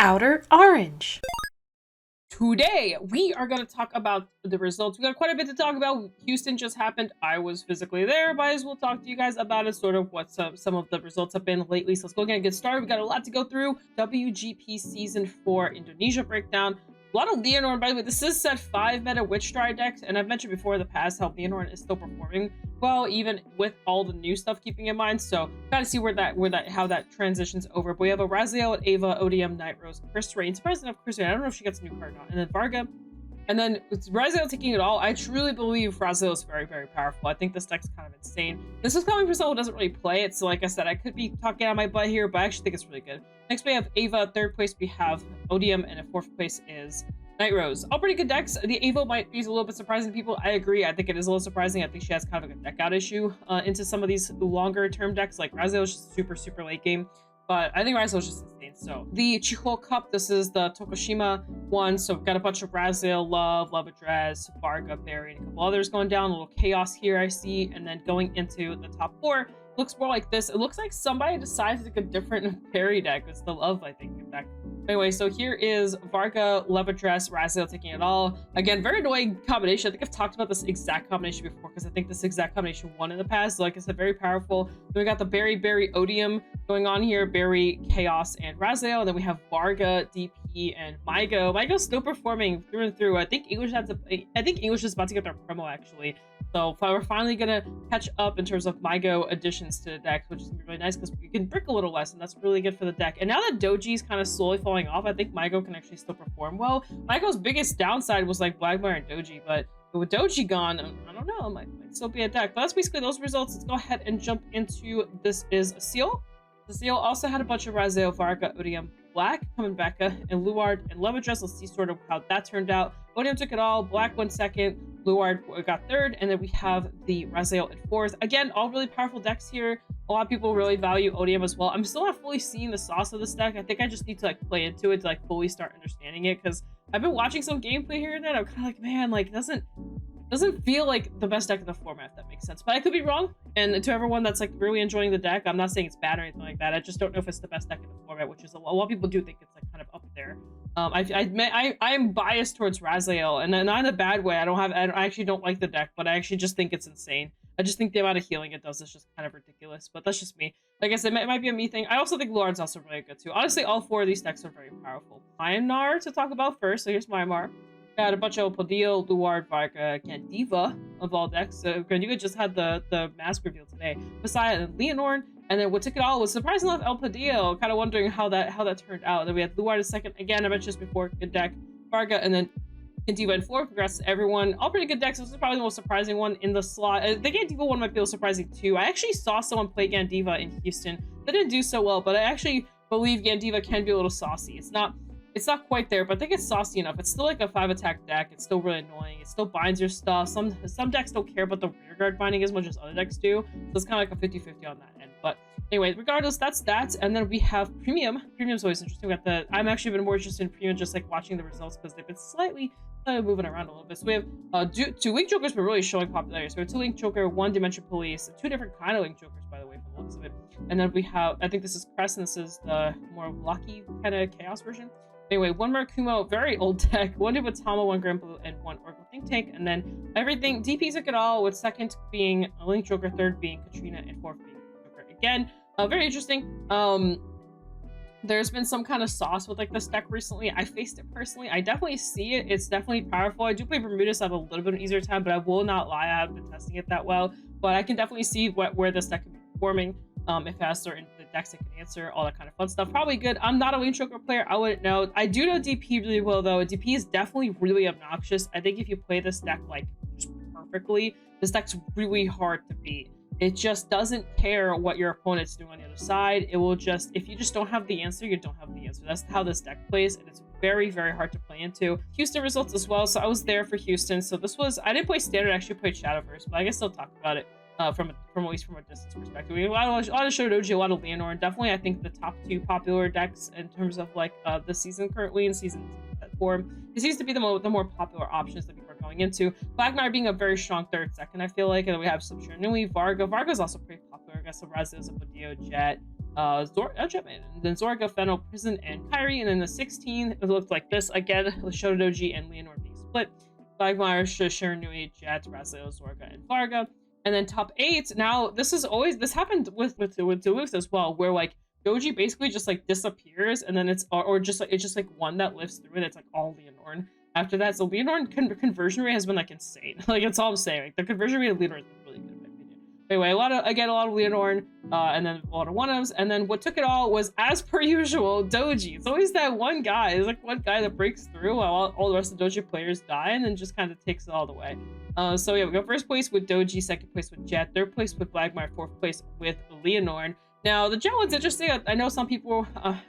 Outer Orange. Today, we are going to talk about the results. We got quite a bit to talk about. Houston just happened. I was physically there, but I will talk to you guys about it, sort of what some of the results have been lately. So let's go ahead and get started. We got a lot to go through. WGP Season 4 Indonesia breakdown. A lot of Leonor, by the way. This is set 5 meta Witch Stride decks, and I've mentioned before in the past how Leonor is still performing well, even with all the new stuff keeping in mind. So gotta see how that transitions over. But we have a Raziel, Ava, ODM, Night Rose, Chris Rain. Surprising enough, Chris Rain. I don't know if she gets a new card or not. And then Varga. And then with Raziel taking it all, I truly believe Raziel is very, very powerful. I think this deck's kind of insane. This is coming from someone who doesn't really play it. So like I said, I could be talking out my butt here, but I actually think it's really good. Next we have Ava. Third place we have ODM, and in fourth place is Night Rose. All pretty good decks. The Ava might be a little bit surprising to people. I agree. I think it is a little surprising. I think she has kind of like a deck out issue into some of these longer term decks. Like Raziel is just super, super late game. But I think Raziel is just insane. So the Chiho Cup, this is the Tokushima one. So we've got a bunch of Raziel, Love Address, Varga, Barry, and a couple others going down. A little chaos here I see. And then going into the top 4, looks more like this. It looks like somebody decided to take a different Barry deck. It's the Love, I think, deck. Anyway, so here is Varga, Love Address, Raziel taking it all. Again, very annoying combination. I think I've talked about this exact combination before because I think this exact combination won in the past. So like I said, very powerful. Then we got the Barry Odium going on here. Barry, Chaos, and Raziel. And then we have Varga, DP, and Mygo. Mygo's still performing through and through. I think English is about to get their promo actually. So we're finally gonna catch up in terms of Mygo additions to the deck, which is gonna be really nice because we can brick a little less, and that's really good for the deck. And now that Doji's kind of slowly falling off, I think Mygo can actually still perform well. Mygo's biggest downside was like Blackmire and Doji, but with Doji gone, I don't know, it might still be a deck. But that's basically those results. Let's go ahead and jump into this is Seoul. The Seoul also had a bunch of Raziel, Varga, Odium, Black coming back, and Luard and Love Address. Let's see sort of how that turned out. Odium took it all, Black went second, Luard got third, and then we have the Raziel in fourth. Again, all really powerful decks here. A lot of people really value Odium as well. I'm still not fully seeing the sauce of this deck. I think I just need to like play into it to like fully start understanding it, because I've been watching some gameplay here and there. I'm kind of like, man, like doesn't feel like the best deck in the format, if that makes sense. But I could be wrong. And to everyone that's like really enjoying the deck, I'm not saying it's bad or anything like that. I just don't know if it's the best deck in the format, which is a lot of people do think it's like kind of up there. I'm biased towards Raziel, and not in a bad way. I actually don't like the deck, but I actually just think it's insane. I just think the amount of healing it does is just kind of ridiculous, but that's just me. Like I said, it might be a me thing. I also think Luard's also really good too. Honestly, all 4 of these decks are very powerful. Myanmar to talk about first. So here's Myanmar. Got a bunch of Podil, Luard, Varga, Gandiva of all decks. So Gandiva just had the mask reveal today. Messiah and Leonor. And then what took it all was surprisingly enough El Padillo. Kind of wondering how that turned out. And then we had Luard in second. Again, I mentioned this before. Good deck. Varga and then Gandiva in 4th. Congrats to everyone. All pretty good decks. This is probably the most surprising one in the slot. The Gandiva one might feel surprising too. I actually saw someone play Gandiva in Houston. They didn't do so well, but I actually believe Gandiva can be a little saucy. It's not quite there, but I think it's saucy enough. It's still like a 5-attack deck. It's still really annoying. It still binds your stuff. Some decks don't care about the rearguard binding as much as other decks do. So it's kind of like a 50-50 on that end. But anyway, regardless, that's that. And then we have Premium. Premium's always interesting. I'm actually been more interested in Premium just like watching the results because they've been slightly moving around a little bit. So we have 2 Link Jokers, but really showing popularity. So we have 2 Link Joker, 1 Dimension Police, 2 different kind of Link Jokers, by the way, from the looks of it. And then we have, I think this is Crest, and this is the more lucky kind of Chaos version. Anyway, 1 Murakumo, very old deck, 1 Iwatama, 1 Grand Blue, and 1 Oracle Think Tank, and then everything, DP took it all, with 2nd being a Link Joker, 3rd being Katrina, and 4th being Joker. Again, very interesting. There's been some kind of sauce with like this deck recently. I faced it personally. I definitely see it. It's definitely powerful. I do play Bermudas. I have a little bit of an easier time, but I will not lie. I haven't been testing it that well, but I can definitely see where this deck can be performing. If it has certain decks that can answer, all that kind of fun stuff. Probably good. I'm not a Link Joker player. I wouldn't know. I do know DP really well, though. DP is definitely really obnoxious. I think if you play this deck like just perfectly, this deck's really hard to beat. It just doesn't care what your opponent's doing on the other side. It will just, if you just don't have the answer, you don't have the answer. That's how this deck plays, and it's very, very hard to play into. Houston results as well. So I was there for Houston. So this was, I didn't play Standard, I actually played Shadowverse, but I guess I'll talk about it. From at least from a distance perspective. We have a lot of Shodoji, a lot of Leonor, and definitely I think the top 2 popular decks in terms of like the season currently in season 4. It seems to be the more popular options that people are going into. Blackmire being a very strong 3rd, 2nd, I feel like, and then we have some Nui, Varga. Varga's also pretty popular. I guess the Raziel, Zapodio, Jet, Jetman, and then Zorga, Fennel, Prison, and Kyrie. And then the 16, it looked like this again with Shotodoji and Leonor being split. Quagmire, Shiranui, Jet, Rasleo, Zorga, and Varga. And then top 8. Now this happened with Duluth as well, where like Doji basically just like disappears, and then it's just like one that lives through it. It's like all Leonorn after that. So Leonorn conversion rate has been like insane. Like that's all I'm saying. Like the conversion rate of Leonorn has been really good in my opinion. Anyway, a lot of Leonorn, and then a lot of one-ofs, and then what took it all was, as per usual, Doji. It's always that one guy. It's like one guy that breaks through while all the rest of the Doji players die, and then just kind of takes it all the way. So yeah, we got first place with Doji, second place with Jet, third place with Blackmire, fourth place with Leonorn. Now the Jet one's interesting. I know some people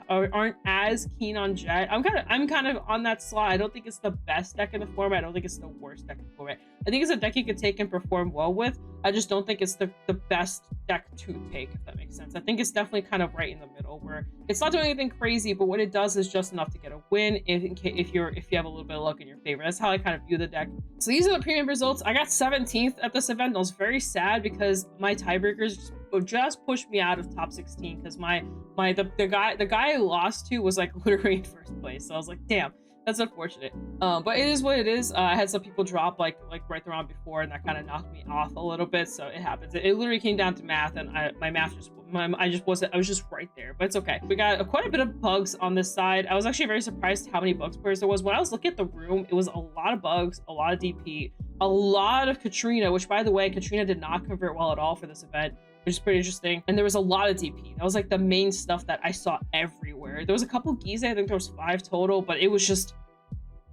aren't as keen on Jet. I'm kind of on that slot. I don't think it's the best deck in the format. I don't think it's the worst deck in the format. I think it's a deck you could take and perform well with. I just don't think it's the best deck to take, if that makes sense. I think it's definitely kind of right in the middle, where it's not doing anything crazy, but what it does is just enough to get a win if you have a little bit of luck in your favor. That's how I kind of view the deck. So these are the premium results. I got 17th at this event. I was very sad because my tiebreakers just pushed me out of top 16 because the guy I lost to was like literally in first place. So I was like, damn, that's unfortunate. But it is what it is. I had some people drop like right the round before, and that kind of knocked me off a little bit. So it happens. It literally came down to math, and I was just right there. But it's okay. We got quite a bit of bugs on this side. I was actually very surprised how many bugs players there was. When I was looking at the room, it was a lot of bugs, a lot of DP, a lot of Katrina, which by the way, Katrina did not convert well at all for this event, which is pretty interesting. And there was a lot of DP. That was like the main stuff that I saw everywhere. There was a couple Gize, I think there was 5 total, but it was just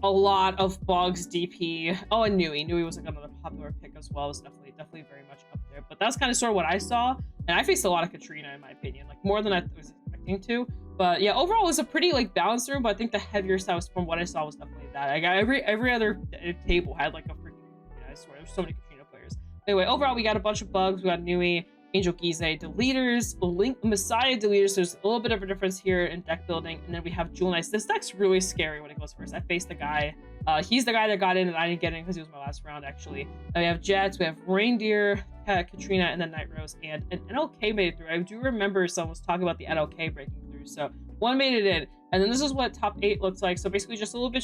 a lot of bugs, DP. Oh, and Nui was like another popular pick as well. It was definitely very much up there. But that's kind of sort of what I saw. And I faced a lot of Katrina in my opinion, like more than I was expecting to. But yeah, overall it was a pretty like balanced room, but I think the heavier side was, from what I saw, was definitely that. I got every other table had like a freaking Katrina. I swear, there's so many Katrina players. Anyway, overall we got a bunch of bugs. We got Nui, Angel Gize, Deleters, Link Messiah Deleters. There's a little bit of a difference here in deck building. And then we have Jewel Knights. This deck's really scary when it goes first. I faced the guy. He's the guy that got in, and I didn't get in because he was my last round, actually. Then we have Jets, we have Reindeer, Katrina, and then Night Rose, and an NLK made it through. I do remember someone was talking about the NLK breaking through, so one made it in. And then this is what top 8 looks like. So basically just a little bit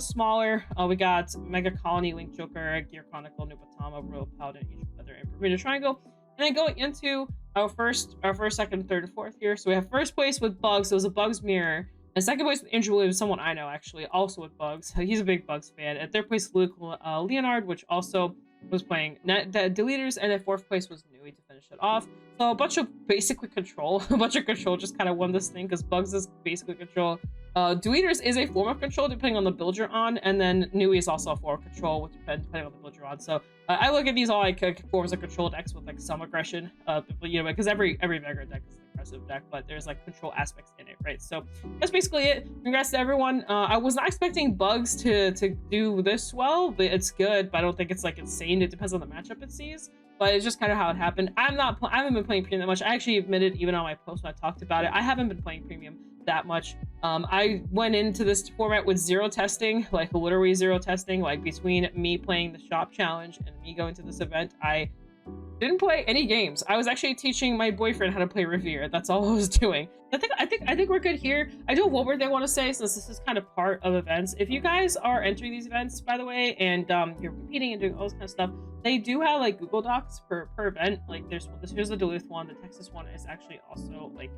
smaller. We got Mega Colony, Link Joker, Gear Chronicle, Nupatama, Royal Paladin, Ancient Feather, and Bermuda Triangle. And then going into our first, second, third, and fourth here. So we have first place with Bugs. So it was a Bugs mirror. And second place with Andrew Williams, someone I know actually, also with Bugs. He's a big Bugs fan. At third place, Luke Leonard, which also was playing Deleters. And at fourth place was Nui to finish it off. So a bunch of basically control. A bunch of control just kind of won this thing because Bugs is basically control. Deleters is a form of control depending on the build you're on. And then Nui is also a form of control depending on the build you're on. So I look at these all like forms of control decks with like some aggression. You know, because every Vanguard deck is an aggressive deck, but there's like control aspects in it, right? So that's basically it. Congrats to everyone. I was not expecting Bugs to do this well, but it's good. But I don't think it's like insane. It depends on the matchup it sees. But it's just kind of how it happened. I haven't been playing Premium that much. I actually admitted even on my post when I talked about it, I haven't been playing Premium that much. I went into this format with 0 testing, like literally 0 testing. Like between me playing the shop challenge and me going to this event, I didn't play any games. I was actually teaching my boyfriend how to play Revere. That's all I was doing. I think we're good here. I do have one more thing I want to say, since this is kind of part of events. If you guys are entering these events, by the way, and you're competing and doing all this kind of stuff, they do have like Google Docs per event. Like here's the Duluth one. The Texas one is actually also like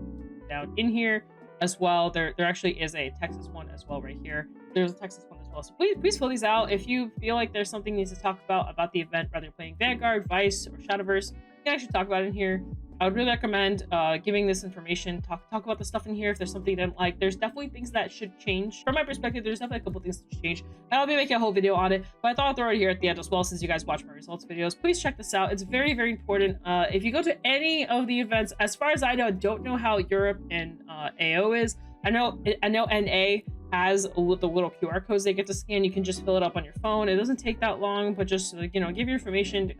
down in here as well. There actually is a Texas one as well right here. There's a Texas one as well. So please fill these out. If you feel like there's something you need to talk about the event, whether you're playing Vanguard, Vice, or Shadowverse, you can actually talk about it in here. I would really recommend giving this information, talk about the stuff in here. If there's something you didn't like, there's definitely things that should change. From my perspective, there's definitely a couple things that should change. I'll be making a whole video on it, but I thought I'd throw it here at the end as well, since you guys watch my results videos. Please check this out. It's very, very important. If you go to any of the events, as far as I know, I don't know how Europe and AO is. I know NA has the little QR codes they get to scan. You can just fill it up on your phone. It doesn't take that long, but just, you know, give your information,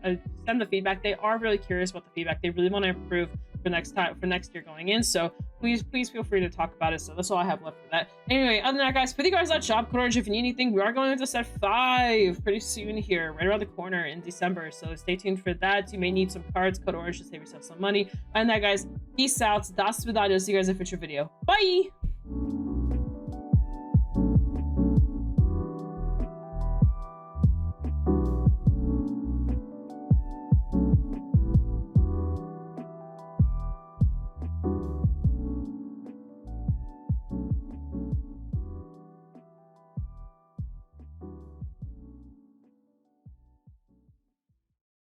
send the feedback. They are really curious about the feedback. They really want to improve. for next year going in. So please feel free to talk about it. So that's all I have left for that. Anyway, other than that, guys, for the guys that shop, CodeOrange, if you need anything, we are going into set 5 pretty soon here, right around the corner in December. So stay tuned for that. You may need some cards. CodeOrange to save yourself some money. And that, guys, peace out. Das vidanios. See you guys in a future video. Bye.